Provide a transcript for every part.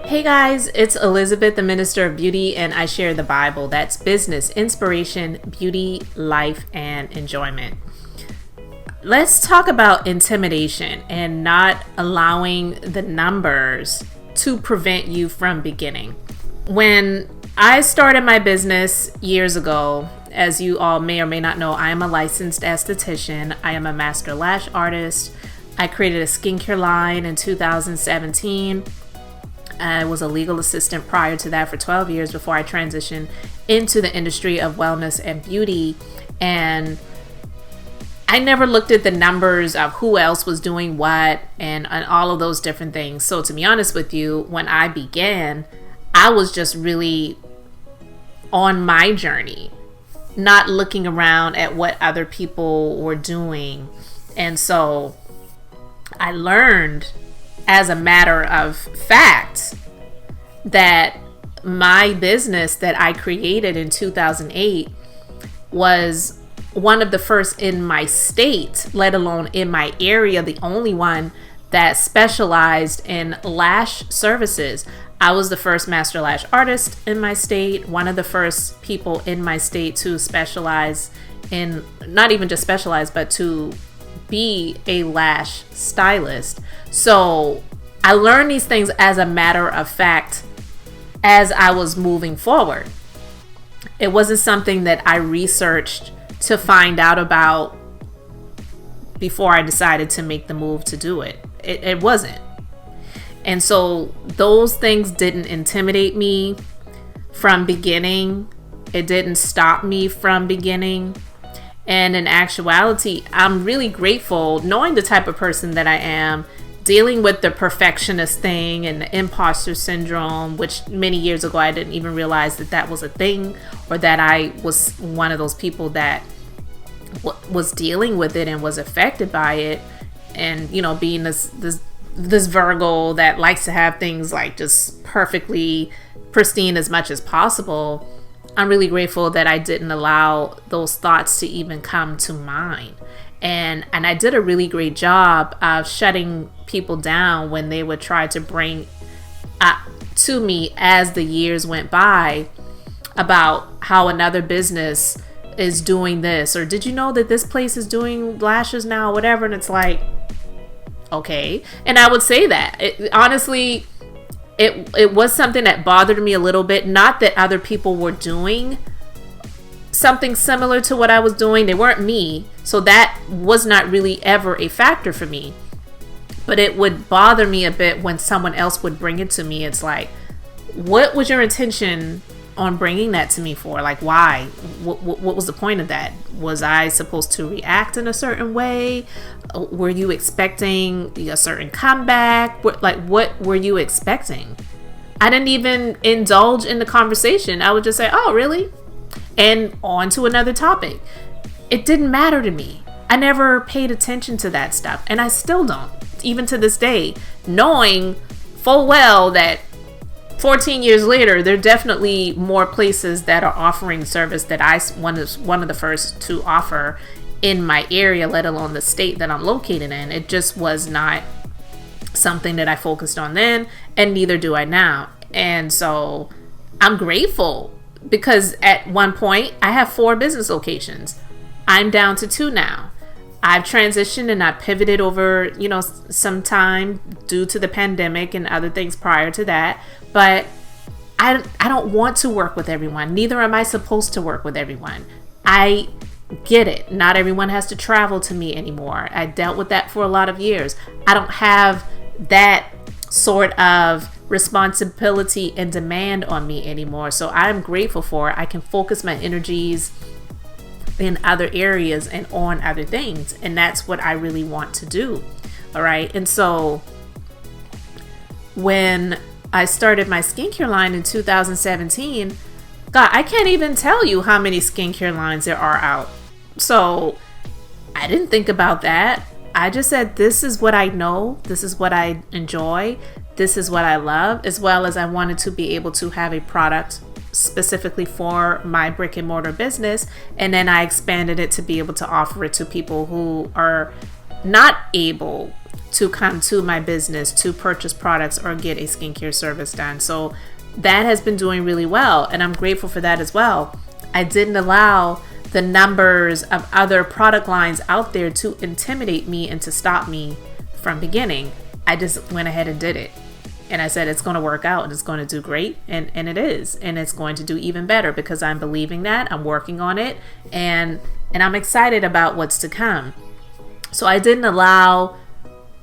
Hey guys, it's Elizabeth, the Minister of Beauty, and I share the Bible. That's business, inspiration, beauty, life, and enjoyment. Let's talk about intimidation and not allowing the numbers to prevent you from beginning. When I started my business years ago, as you all may or may not know, I am a licensed esthetician. I am a master lash artist. I created a skincare line in 2017. I was a legal assistant prior to that for 12 years before I transitioned into the industry of wellness and beauty. And I never looked at the numbers of who else was doing what and all of those different things. So to be honest with you, when I began, I was just really on my journey, not looking around at what other people were doing. And so I learned as a matter of fact that my business that I created in 2008 was one of the first in my state, let alone in my area, the only one that specialized in lash services. I was the first master lash artist in my state, one of the first people in my state to specialize in, not even just specialize, but to be a lash stylist. So I learned these things as a matter of fact as I was moving forward. It wasn't something that I researched to find out about before I decided to make the move to do it. It wasn't. And so those things didn't intimidate me from beginning. It didn't stop me from beginning. And in actuality, I'm really grateful, knowing the type of person that I am, dealing with the perfectionist thing and the imposter syndrome, which many years ago I didn't even realize that that was a thing, or that I was one of those people that was dealing with it and was affected by it. And, you know, being this Virgo that likes to have things like just perfectly pristine as much as possible, I'm really grateful that I didn't allow those thoughts to even come to mind. And I did a really great job of shutting people down when they would try to bring up to me as the years went by about how another business is doing this, or did you know that this place is doing lashes now, whatever. And it's like, okay. And I would say that honestly, it was something that bothered me a little bit. Not that other people were doing something similar to what I was doing. They weren't me. So that was not really ever a factor for me. But it would bother me a bit when someone else would bring it to me. It's like, what was your intention on bringing that to me for? Like, why? What was the point of that? Was I supposed to react in a certain way? Were you expecting a certain comeback? What were you expecting? I didn't even indulge in the conversation. I would just say, oh, really? And on to another topic. It didn't matter to me. I never paid attention to that stuff. And I still don't, even to this day, knowing full well that 14 years later, there are definitely more places that are offering service that I was one of the first to offer in my area, let alone the state that I'm located in. It just was not something that I focused on then, and neither do I now. And so I'm grateful, because at one point I have 4 business locations. I'm down to 2 now. I've transitioned and I pivoted over, some time due to the pandemic and other things prior to that. But I don't want to work with everyone. Neither am I supposed to work with everyone. I get it. Not everyone has to travel to me anymore. I dealt with that for a lot of years. I don't have that sort of responsibility and demand on me anymore. So I'm grateful for it. I can focus my energies in other areas and on other things. And that's what I really want to do. All right. And so when I started my skincare line in 2017, God, I can't even tell you how many skincare lines there are out. So I didn't think about that. I just said, this is what I know. This is what I enjoy. This is what I love, as well as I wanted to be able to have a product specifically for my brick and mortar business. And then I expanded it to be able to offer it to people who are not able to come to my business to purchase products or get a skincare service done. So that has been doing really well, and I'm grateful for that as well. I didn't allow the numbers of other product lines out there to intimidate me and to stop me from beginning. I just went ahead and did it. And I said, it's going to work out and it's going to do great. And it is. And it's going to do even better because I'm believing that. I'm working on it. And I'm excited about what's to come. So I didn't allow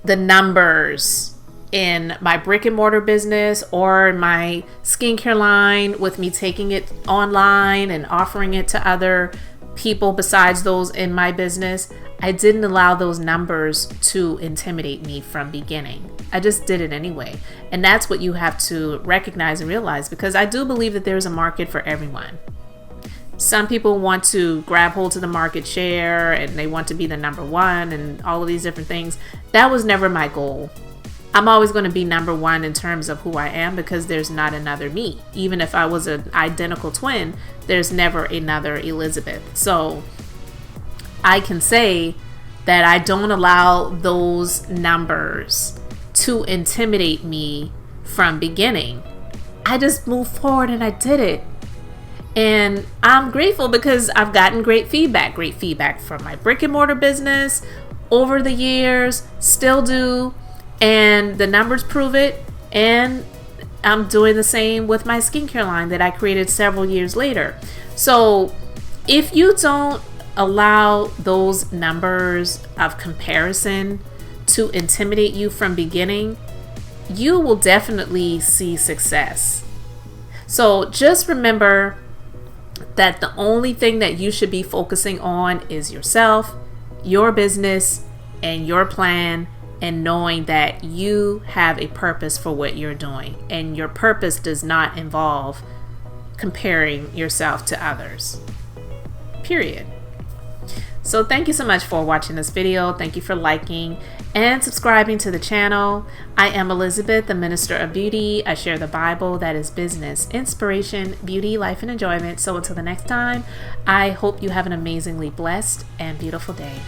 the numbers in my brick and mortar business or my skincare line with me taking it online and offering it to other people besides those in my business. I didn't allow those numbers to intimidate me from beginning. I just did it anyway. And that's what you have to recognize and realize, because I do believe that there's a market for everyone. Some people want to grab hold to the market share and they want to be the number one and all of these different things. That was never my goal. I'm always going to be number one in terms of who I am because there's not another me. Even if I was an identical twin, there's never another Elizabeth. So I can say that I don't allow those numbers to intimidate me from beginning. I just moved forward and I did it. And I'm grateful because I've gotten great feedback from my brick and mortar business over the years, still do. And the numbers prove it. And I'm doing the same with my skincare line that I created several years later. So if you don't allow those numbers of comparison to intimidate you from beginning, you will definitely see success. So just remember that the only thing that you should be focusing on is yourself, your business, and your plan, and knowing that you have a purpose for what you're doing. And your purpose does not involve comparing yourself to others. Period. So thank you so much for watching this video. Thank you for liking and subscribing to the channel. I am Elizabeth, the Minister of Beauty. I share the Bible, that is business, inspiration, beauty, life, and enjoyment. So until the next time, I hope you have an amazingly blessed and beautiful day.